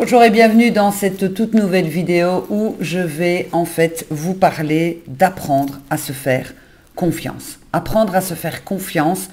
Bonjour et bienvenue dans cette toute nouvelle vidéo où je vais en fait vous parler d'apprendre à se faire confiance. Apprendre à se faire confiance,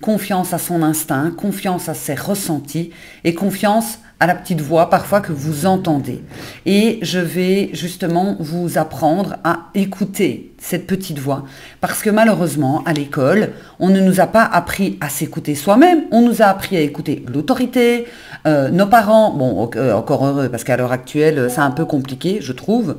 confiance à son instinct, confiance à ses ressentis et confiance à la petite voix parfois que vous entendez. Et je vais justement vous apprendre à écouter cette petite voix parce que malheureusement à l'école, on ne nous a pas appris à s'écouter soi-même, on nous a appris à écouter l'autorité, nos parents, bon encore heureux parce qu'à l'heure actuelle c'est un peu compliqué je trouve,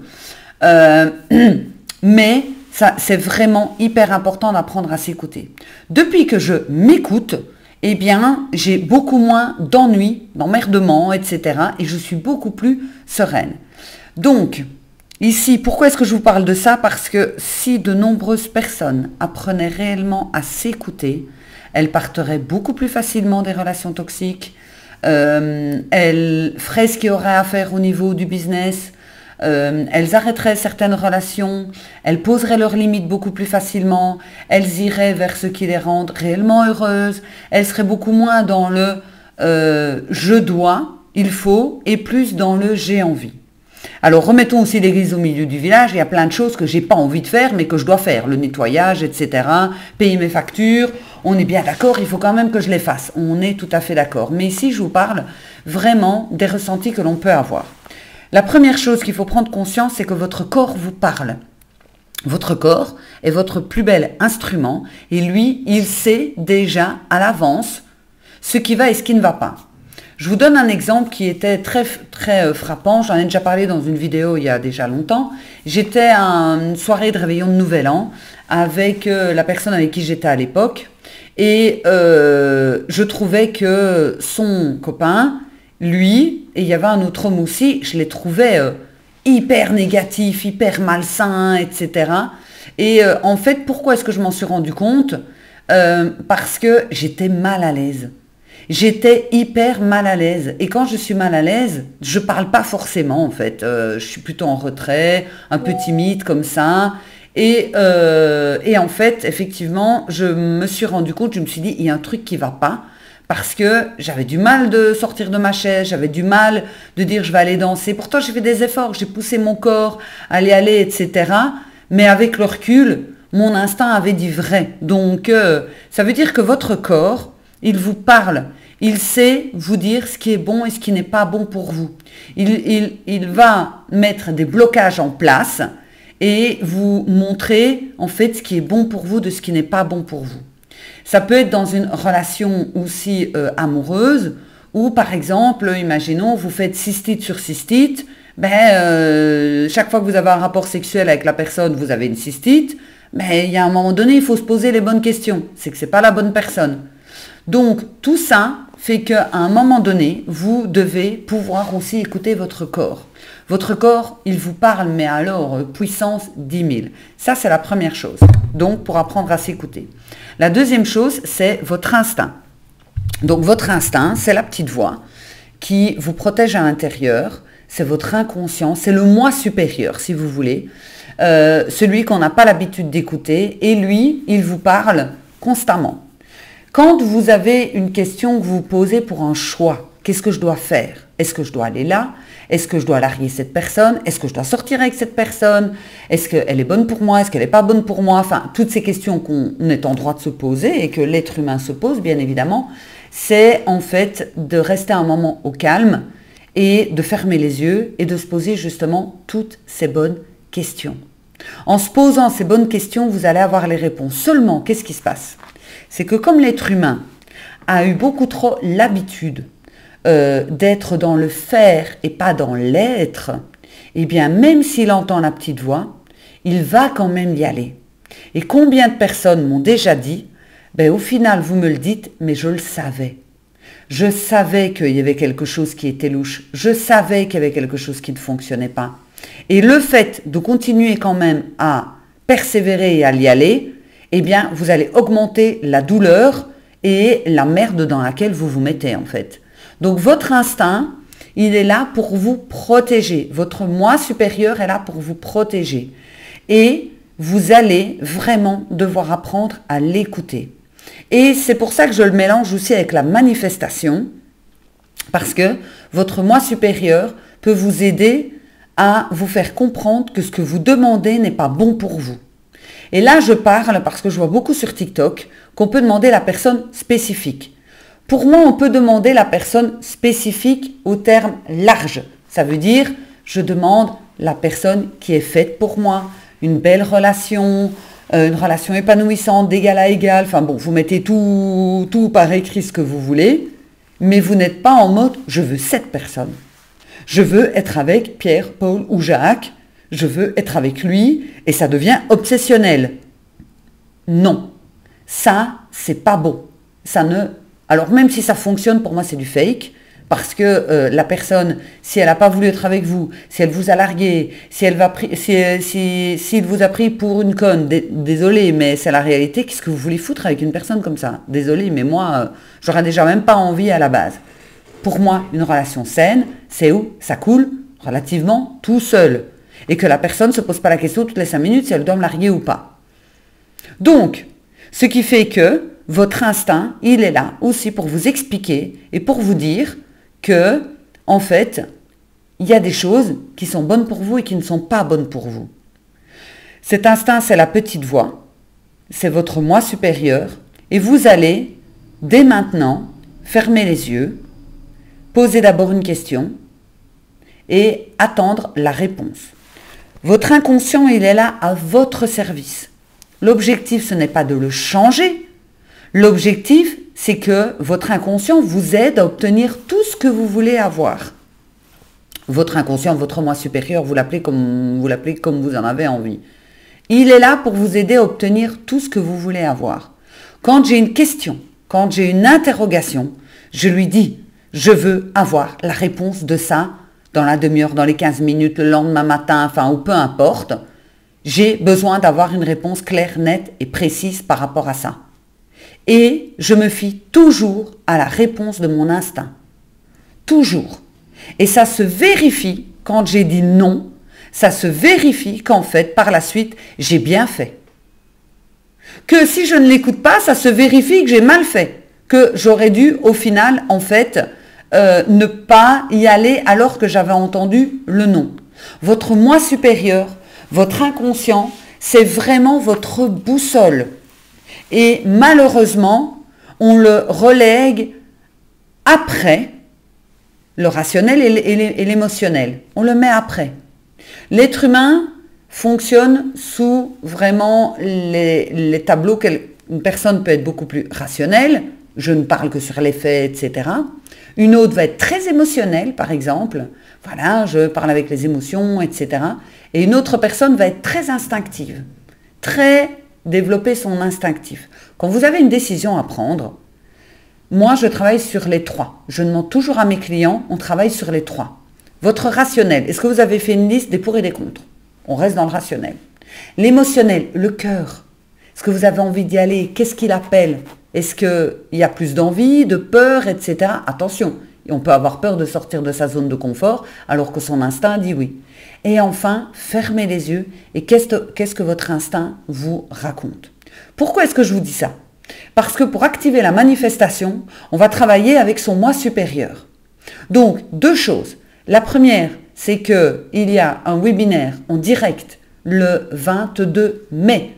mais ça, c'est vraiment hyper important d'apprendre à s'écouter. Depuis que je m'écoute, eh bien, j'ai beaucoup moins d'ennuis, d'emmerdements, etc. Et je suis beaucoup plus sereine. Donc, ici, pourquoi est-ce que je vous parle de ça? Parce que si de nombreuses personnes apprenaient réellement à s'écouter, elles parteraient beaucoup plus facilement des relations toxiques, elles feraient ce qu'il y aurait à faire au niveau du business, elles arrêteraient certaines relations, elles poseraient leurs limites beaucoup plus facilement, elles iraient vers ce qui les rend réellement heureuses, elles seraient beaucoup moins dans le je dois, il faut, et plus dans le j'ai envie. Alors remettons aussi l'église au milieu du village, il y a plein de choses que j'ai pas envie de faire mais que je dois faire, le nettoyage, etc., payer mes factures, on est bien d'accord, il faut quand même que je les fasse, on est tout à fait d'accord. Mais ici je vous parle vraiment des ressentis que l'on peut avoir. La première chose qu'il faut prendre conscience, c'est que votre corps vous parle. Votre corps est votre plus bel instrument et lui, il sait déjà à l'avance ce qui va et ce qui ne va pas. Je vous donne un exemple qui était très frappant, j'en ai déjà parlé dans une vidéo il y a déjà longtemps. J'étais à une soirée de réveillon de Nouvel An avec la personne avec qui j'étais à l'époque et je trouvais que son copain, lui, et il y avait un autre homme aussi, je les trouvais hyper négatifs, hyper malsains, etc. Et en fait, pourquoi est-ce que je m'en suis rendu compte? Parce que j'étais mal à l'aise. J'étais hyper mal à l'aise. Et quand je suis mal à l'aise, je parle pas forcément en fait. Je suis plutôt en retrait, un peu timide comme ça. Et en fait, effectivement, je me suis rendu compte, je me suis dit, il y a un truc qui va pas. Parce que j'avais du mal de sortir de ma chaise, j'avais du mal de dire je vais aller danser. Pourtant, j'ai fait des efforts, j'ai poussé mon corps à aller, etc. Mais avec le recul, mon instinct avait dit vrai. Donc, ça veut dire que votre corps, il vous parle. Il sait vous dire ce qui est bon et ce qui n'est pas bon pour vous. Il va mettre des blocages en place et vous montrer en fait ce qui est bon pour vous de ce qui n'est pas bon pour vous. Ça peut être dans une relation aussi amoureuse où, par exemple, imaginons, vous faites cystite sur cystite, chaque fois que vous avez un rapport sexuel avec la personne, vous avez une cystite, mais il y a un moment donné, il faut se poser les bonnes questions. C'est que ce n'est pas la bonne personne. Donc, tout ça fait qu'à un moment donné, vous devez pouvoir aussi écouter votre corps. Votre corps, il vous parle, mais alors, puissance 10 000. Ça, c'est la première chose. Donc, pour apprendre à s'écouter. La deuxième chose, c'est votre instinct. Donc, votre instinct, c'est la petite voix qui vous protège à l'intérieur. C'est votre inconscient, c'est le moi supérieur, si vous voulez. Celui qu'on n'a pas l'habitude d'écouter. Et lui, il vous parle constamment. Quand vous avez une question que vous posez pour un choix, qu'est-ce que je dois faire? Est-ce que je dois aller là? Est-ce que je dois larguer cette personne? Est-ce que je dois sortir avec cette personne? Est-ce qu'elle est bonne pour moi? Est-ce qu'elle n'est pas bonne pour moi? Enfin, toutes ces questions qu'on est en droit de se poser et que l'être humain se pose, bien évidemment, c'est en fait de rester un moment au calme et de fermer les yeux et de se poser justement toutes ces bonnes questions. En se posant ces bonnes questions, vous allez avoir les réponses. Seulement, qu'est-ce qui se passe? C'est que comme l'être humain a eu beaucoup trop l'habitude d'être dans le faire et pas dans l'être, eh bien même s'il entend la petite voix, il va quand même y aller. Et combien de personnes m'ont déjà dit, au final vous me le dites, mais je le savais. Je savais qu'il y avait quelque chose qui était louche, je savais qu'il y avait quelque chose qui ne fonctionnait pas. Et le fait de continuer quand même à persévérer et à y aller, eh bien vous allez augmenter la douleur et la merde dans laquelle vous vous mettez en fait. Donc votre instinct, il est là pour vous protéger. Votre moi supérieur est là pour vous protéger. Et vous allez vraiment devoir apprendre à l'écouter. Et c'est pour ça que je le mélange aussi avec la manifestation. Parce que votre moi supérieur peut vous aider à vous faire comprendre que ce que vous demandez n'est pas bon pour vous. Et là, je parle parce que je vois beaucoup sur TikTok qu'on peut demander la personne spécifique. Pour moi, on peut demander la personne spécifique au terme large. Ça veut dire, je demande la personne qui est faite pour moi, une belle relation, une relation épanouissante, d'égal à égal. Enfin bon, vous mettez tout par écrit ce que vous voulez, mais vous n'êtes pas en mode « je veux cette personne ». Je veux être avec Pierre, Paul ou Jacques, je veux être avec lui et ça devient obsessionnel. Non, ça, c'est pas bon. Ça ne... Alors même si ça fonctionne, pour moi c'est du fake, parce que la personne, si elle n'a pas voulu être avec vous, si elle vous a largué, s'il vous a pris pour une conne, désolé, mais c'est la réalité, qu'est-ce que vous voulez foutre avec une personne comme ça? Désolé, mais moi, j'aurais déjà même pas envie à la base. Pour moi, une relation saine, c'est où ça coule relativement tout seul. Et que la personne ne se pose pas la question toutes les 5 minutes si elle doit me larguer ou pas. Donc, ce qui fait que votre instinct, il est là aussi pour vous expliquer et pour vous dire que, en fait, il y a des choses qui sont bonnes pour vous et qui ne sont pas bonnes pour vous. Cet instinct, c'est la petite voix, c'est votre moi supérieur, et vous allez, dès maintenant, fermer les yeux, poser d'abord une question et attendre la réponse. Votre inconscient, il est là à votre service. L'objectif, ce n'est pas de le changer. L'objectif, c'est que votre inconscient vous aide à obtenir tout ce que vous voulez avoir. Votre inconscient, votre moi supérieur, vous l'appelez comme vous en avez envie. Il est là pour vous aider à obtenir tout ce que vous voulez avoir. Quand j'ai une question, quand j'ai une interrogation, je lui dis, je veux avoir la réponse de ça dans la demi-heure, dans les 15 minutes, le lendemain matin, enfin, ou peu importe. J'ai besoin d'avoir une réponse claire, nette et précise par rapport à ça. Et je me fie toujours à la réponse de mon instinct. Toujours. Et ça se vérifie quand j'ai dit non, ça se vérifie qu'en fait, par la suite, j'ai bien fait. Que si je ne l'écoute pas, ça se vérifie que j'ai mal fait. Que j'aurais dû, au final, en fait, ne pas y aller alors que j'avais entendu le non. Votre moi supérieur, votre inconscient, c'est vraiment votre boussole. Et malheureusement, on le relègue après le rationnel et l'émotionnel. On le met après. L'être humain fonctionne sous vraiment les tableaux qu'une personne peut être beaucoup plus rationnelle. Je ne parle que sur les faits, etc. Une autre va être très émotionnelle, par exemple. Voilà, je parle avec les émotions, etc. Et une autre personne va être très instinctive, très développer son instinctif. Quand vous avez une décision à prendre, moi, je travaille sur les 3. Je demande toujours à mes clients, on travaille sur les 3. Votre rationnel, est-ce que vous avez fait une liste des pour et des contre? On reste dans le rationnel. L'émotionnel, le cœur. Est-ce que vous avez envie d'y aller? Qu'est-ce qu'il appelle? Est-ce qu'il y a plus d'envie, de peur, etc. Attention, on peut avoir peur de sortir de sa zone de confort alors que son instinct dit oui. Et enfin, fermez les yeux et qu'est-ce que votre instinct vous raconte? Pourquoi est-ce que je vous dis ça? Parce que pour activer la manifestation, on va travailler avec son moi supérieur. Donc, 2 choses. La première, c'est qu'il y a un webinaire en direct le 22 mai.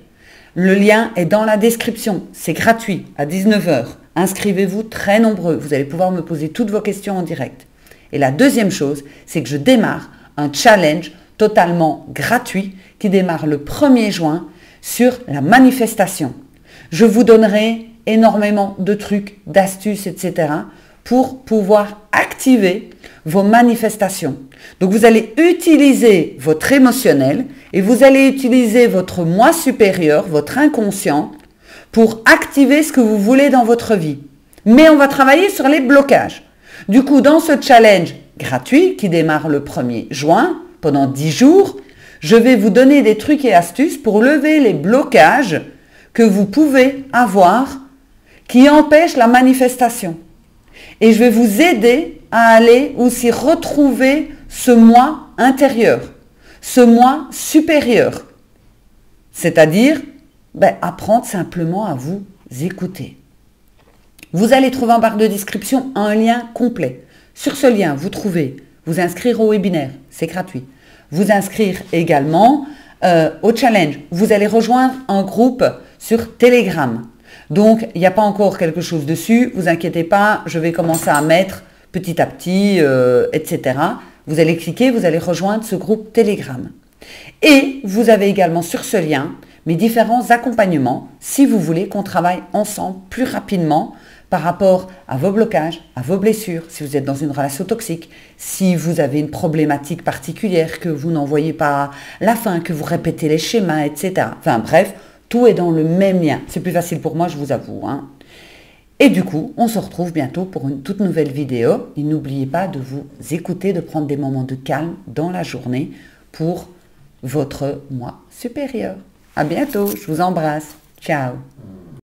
Le lien est dans la description. C'est gratuit à 19 h. Inscrivez-vous très nombreux. Vous allez pouvoir me poser toutes vos questions en direct. Et la deuxième chose, c'est que je démarre un challenge totalement gratuit qui démarre le 1er juin sur la manifestation. Je vous donnerai énormément de trucs, d'astuces, etc. pour pouvoir activer vos manifestations. Donc vous allez utiliser votre émotionnel et vous allez utiliser votre moi supérieur, votre inconscient, pour activer ce que vous voulez dans votre vie. Mais on va travailler sur les blocages. Du coup, dans ce challenge gratuit qui démarre le 1er juin, pendant 10 jours, je vais vous donner des trucs et astuces pour lever les blocages que vous pouvez avoir qui empêchent la manifestation. Et je vais vous aider à aller aussi retrouver ce moi intérieur, ce moi supérieur. C'est-à-dire, apprendre simplement à vous écouter. Vous allez trouver en barre de description un lien complet Sur ce lien, vous trouvez vous inscrire au webinaire, c'est gratuit. Vous inscrire également au challenge. Vous allez rejoindre un groupe sur Telegram. Donc, il n'y a pas encore quelque chose dessus. Vous inquiétez pas, je vais commencer à mettre petit à petit, etc. Vous allez cliquer, vous allez rejoindre ce groupe Telegram. Et vous avez également sur ce lien mes différents accompagnements si vous voulez qu'on travaille ensemble plus rapidement par rapport à vos blocages, à vos blessures, si vous êtes dans une relation toxique, si vous avez une problématique particulière, que vous n'en voyez pas la fin, que vous répétez les schémas, etc. Enfin bref, tout est dans le même lien. C'est plus facile pour moi, je vous avoue. Et du coup, on se retrouve bientôt pour une toute nouvelle vidéo. Et n'oubliez pas de vous écouter, de prendre des moments de calme dans la journée pour votre moi supérieur. À bientôt, je vous embrasse. Ciao.